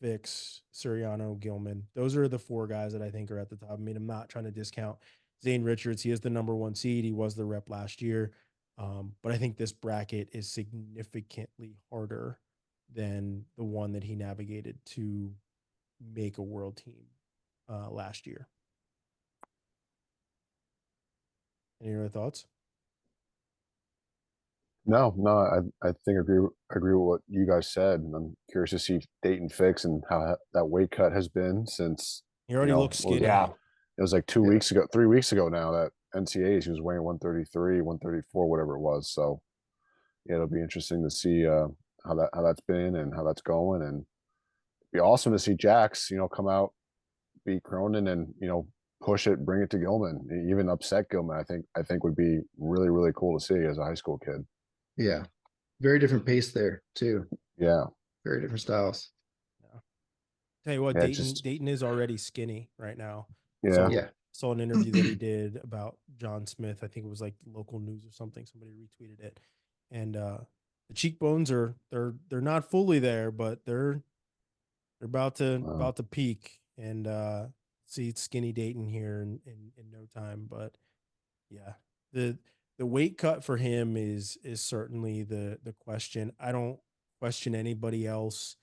Vix, Suriano, Gilman. Those are the four guys that I think are at the top. I mean, I'm not trying to discount Zane Richards. He is the number one seed. He was the rep last year. But I think this bracket is significantly harder than the one that he navigated to make a world team last year. Any other thoughts? No, I think agree with what you guys said. And I'm curious to see Dayton Fix and how that weight cut has been since He already looks skinny. Yeah. It was like 3 weeks ago now that NCAAs he was weighing 133, 134, whatever it was. So yeah, it'll be interesting to see how that's been and how that's going. And it'd be awesome to see Jax, come out, beat Cronin and, push it, bring it to Gilman, even upset Gilman. I think would be really, really cool to see as a high school kid. Yeah. Very different pace there too. Yeah. Very different styles. Yeah. Tell you what, Yeah, Dayton is already skinny right now. Yeah. So, Yeah. saw an interview that he did about John Smith. I think it was like local news or something. Somebody retweeted it. And the cheekbones are they're not fully there, but they're about to peak and see skinny Dayton here in no time. But yeah, the weight cut for him is certainly the question. I don't question anybody else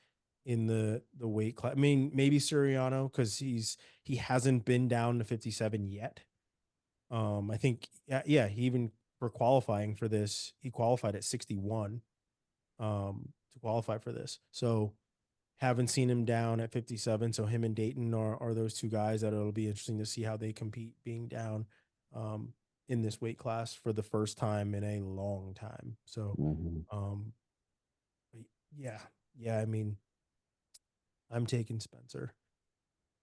in the weight class. I mean, maybe Suriano because he hasn't been down to 57 yet. I think yeah, he even for qualifying for this, he qualified at 61 to qualify for this. So haven't seen him down at 57. So him and Dayton are those two guys that it'll be interesting to see how they compete being down um, in this weight class for the first time in a long time. So, Mhm. yeah, yeah. I mean, I'm taking Spencer.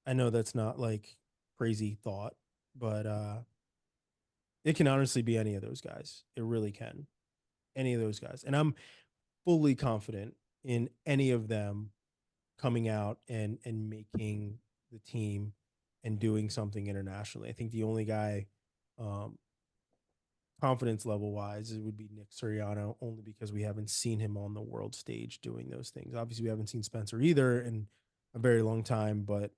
I know that's not like crazy thought, but it can honestly be any of those guys. It really can. Any of those guys. And I'm fully confident in any of them coming out and making the team and doing something internationally. I think the only guy um confidence level wise it would be Nick Suriano only because we haven't seen him on the world stage doing those things. Obviously we haven't seen Spencer either in a very long time, but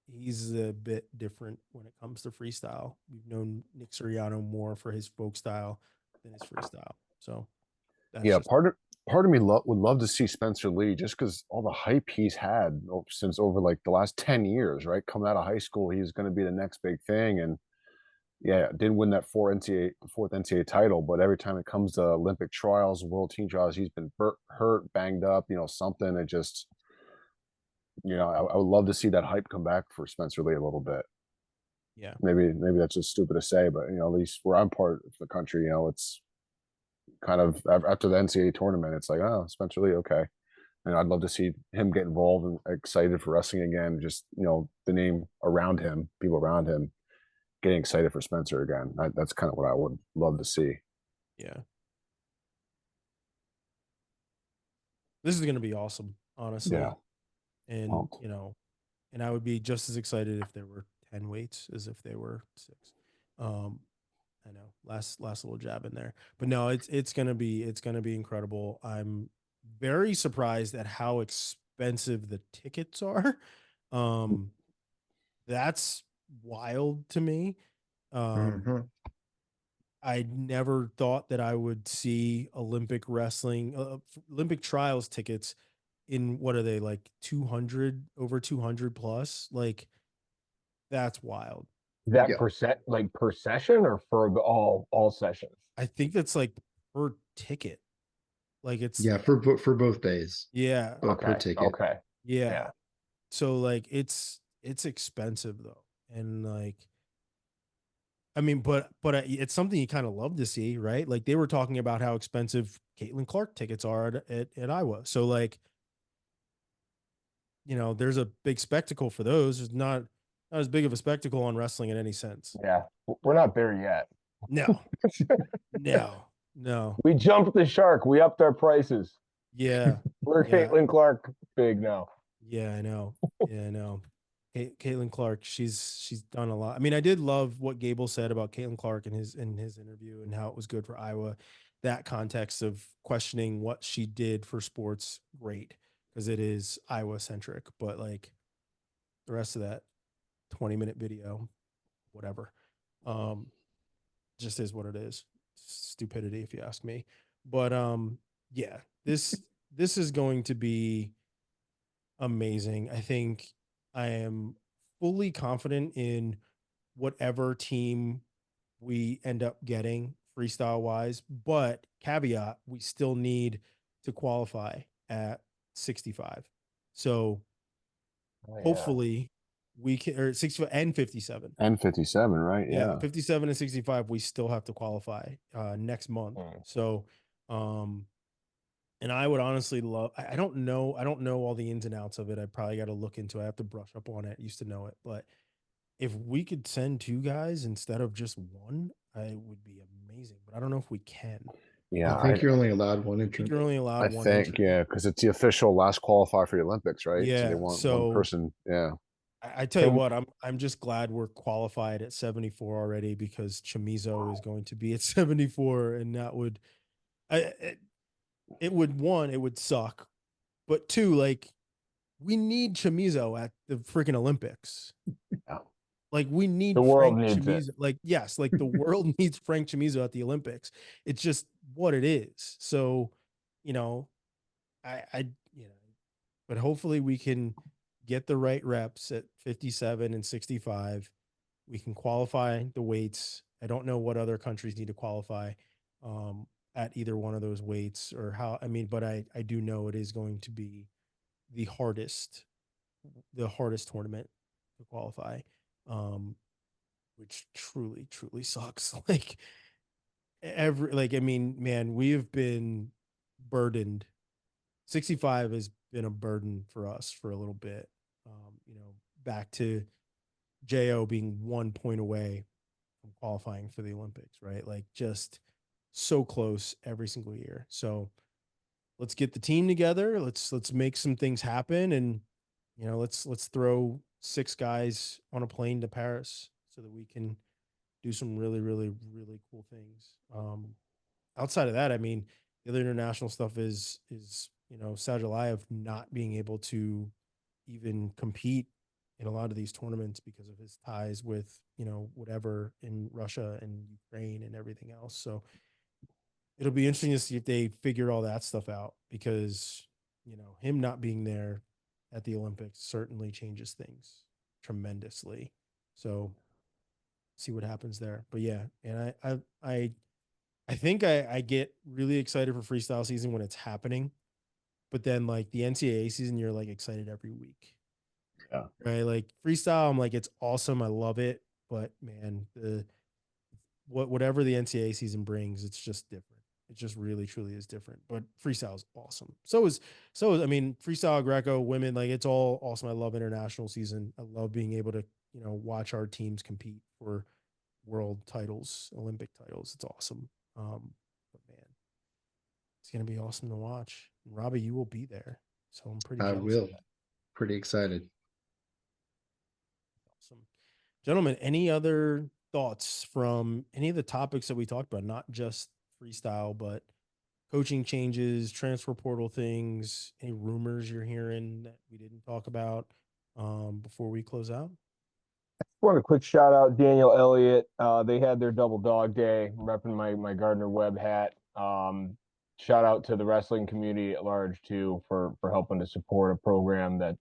he's a bit different when it comes to freestyle. We've known Nick Suriano more for his folk style than his freestyle. So that's Yeah, just part of me would love to see Spencer Lee just because all the hype he's had since over like the last 10 years, right? Coming out of high school, he's going to be the next big thing. And yeah, didn't win that fourth NCAA title, but every time it comes to Olympic trials, world team trials, he's been hurt, banged up, something. It just, I would love to see that hype come back for Spencer Lee a little bit. yeah. Maybe that's just stupid to say, but at least where I'm part of the country, it's kind of after the NCAA tournament, it's like, oh, Spencer Lee, okay. And I'd love to see him get involved and excited for wrestling again. Just the name around him, people around him, getting excited for Spencer again. That's kind of what I would love to see. Yeah. This is going to be awesome, Yeah. honestly. And, Pumped. and I would be just as excited if there were 10 weights as if there were 6. Um, I know last little jab in there, but no, it's going to be incredible. I'm very surprised at how expensive the tickets are. Um, that's wild to me. Mhm. I never thought that I would see Olympic wrestling, Olympic trials tickets in what are they like 200 over 200 plus? Like that's wild. Is that Yeah. like per session or for all sessions? I think that's like per ticket. Like it's Yeah, for both days, yeah, but per Okay. ticket. Okay. yeah. Yeah. So like it's expensive though. And like I mean, but it's something you kind of love to see, right? Like they were talking about how expensive Caitlin Clark tickets are at Iowa. So like there's a big spectacle for those. There's not as big of a spectacle on wrestling in any sense. Yeah. We're not there yet. No, no, no. We jumped the shark. We upped our prices. Yeah, We're yeah, Caitlin Clark big now. yeah. I know. Yeah, I know. Caitlin Clark, she's done a lot. I mean, I did love what Gable said about Caitlin Clark in his interview and how it was good for Iowa. That context of questioning what she did for sports, great because it is Iowa centric. But like the rest of that 20-minute video, whatever. Um, just is what it is. Stupidity, if you ask me. But yeah, this is going to be amazing. I think I am fully confident in whatever team we end up getting freestyle wise, but caveat, we still need to qualify at 65. So Oh, yeah. hopefully we can, or 65 and 57. And 57, right? Yeah, Yeah. 57 and 65 we still have to qualify next month. Mm. So um and I would honestly love I don't know all the ins and outs of it. I probably got to look into it. I have to brush up on it. Used to know it, but if we could send 2 guys instead of just 1, I would be amazing, but I don't know if we can. I Yeah. think you're only allowed one I think entrant. you're only I allowed 1 think, entry. yeah, because it's the official last qualifier for the Olympics, right? So they Yeah, want one so person. Yeah. I tell you Can what, I'm just glad we're qualified at 74 already because Chamizo is going to be at 74 and that would I it would suck, but two, like we need Chamizo at the freaking Olympics. Yeah. Like we need The world Frank needs it. Chamizo. Like yes, like the world needs Frank Chamizo at the Olympics. It's just what it is. So, you know, you know, but hopefully we can get the right reps at 57 and 65. We can qualify the weights. I don't know what other countries need to qualify at either one of those weights or how. I mean, but I do know it is going to be the hardest tournament to qualify, um, which truly sucks. Like I mean, man, we have been burdened. 65 has been a burden for us for a little bit. You know, back to Jo being 1 point away from qualifying for the Olympics, right? Like just so close every single year. So let's get the team together. Let's make some things happen, and you know, let's throw 6 guys on a plane to Paris so that we can do some really cool things. Outside of that, I mean, the other international stuff is you know, Sajalayev not being able to even compete in a lot of these tournaments because of his ties with, you know, whatever in Russia and Ukraine and everything else. So it'll be interesting to see if they figure all that stuff out, because, you know, him not being there at the Olympics certainly changes things tremendously. So see what happens there. But yeah, and I think I get really excited for freestyle season when it's happening, but then like the NCAA season, you're like excited every week. Yeah. Right. Like freestyle, I'm like, it's awesome. I love it. But man, whatever the NCAA season brings, it's just different. It just really truly is different. But freestyle is awesome. I mean, freestyle, Greco, women, like it's all awesome. I love international season. I love being able to, you know, watch our teams compete for world titles, Olympic titles. It's awesome. But man, it's gonna be awesome to watch. And Robbie, you will be there. So I'm pretty I jealous will. of that. Pretty excited. Awesome. Gentlemen, any other thoughts from any of the topics that we talked about, not just freestyle, but coaching changes, transfer portal things, any rumors you're hearing that we didn't talk about before we close out? Want a quick shout out Daniel Elliott. They had their double dog day. I'm repping my Gardner Webb hat. Shout out to the wrestling community at large too for helping to support a program that,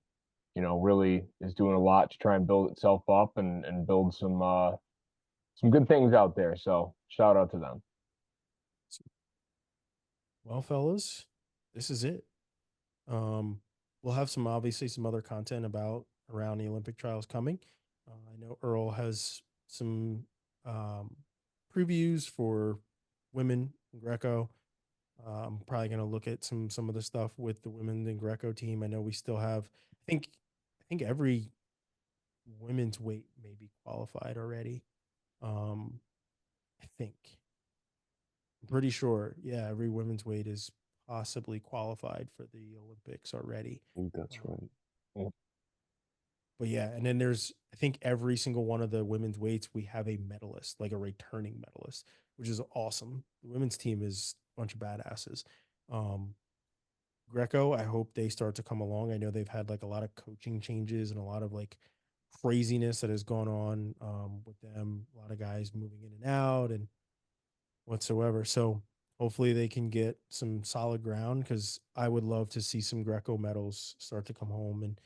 you know, really is doing a lot to try and build itself up and build some good things out there. So shout out to them. Well, fellas, this is it. We'll have obviously some other content about around the Olympic trials coming. I know Earl has some previews for women in Greco. I'm probably going to look at some of the stuff with the women in Greco team. I know we still have, I think every women's weight may be qualified already. I think. I'm pretty sure. Yeah, every women's weight is possibly qualified for the Olympics already. I think that's right. But yeah, and then I think every single one of the women's weights, we have a medalist, like a returning medalist, which is awesome. The women's team is a bunch of badasses. Greco, I hope they start to come along. I know they've had like a lot of coaching changes and a lot of like craziness that has gone on with them. A lot of guys moving in and out and whatsoever. So hopefully they can get some solid ground, because I would love to see some Greco medals start to come home and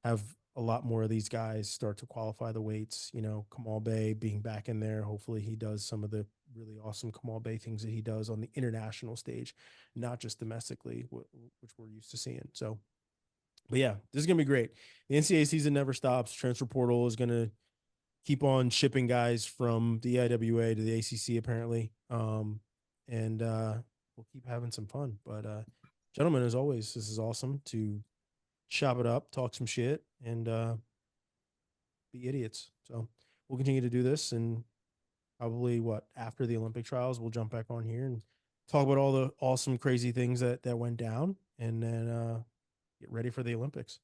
have a lot more of these guys start to qualify the weights. You know, Kamal Bay being back in there. Hopefully he does some of the really awesome Kamal Bay things that he does on the international stage, not just domestically, which we're used to seeing. So, but yeah, this is going to be great. The NCAA season never stops. Transfer portal is going to keep on shipping guys from the IWA to the ACC apparently. And we'll keep having some fun. But gentlemen, as always, this is awesome to chop it up, talk some shit, and be idiots. So we'll continue to do this, and probably after the Olympic trials, we'll jump back on here and talk about all the awesome, crazy things that went down, and then get ready for the Olympics.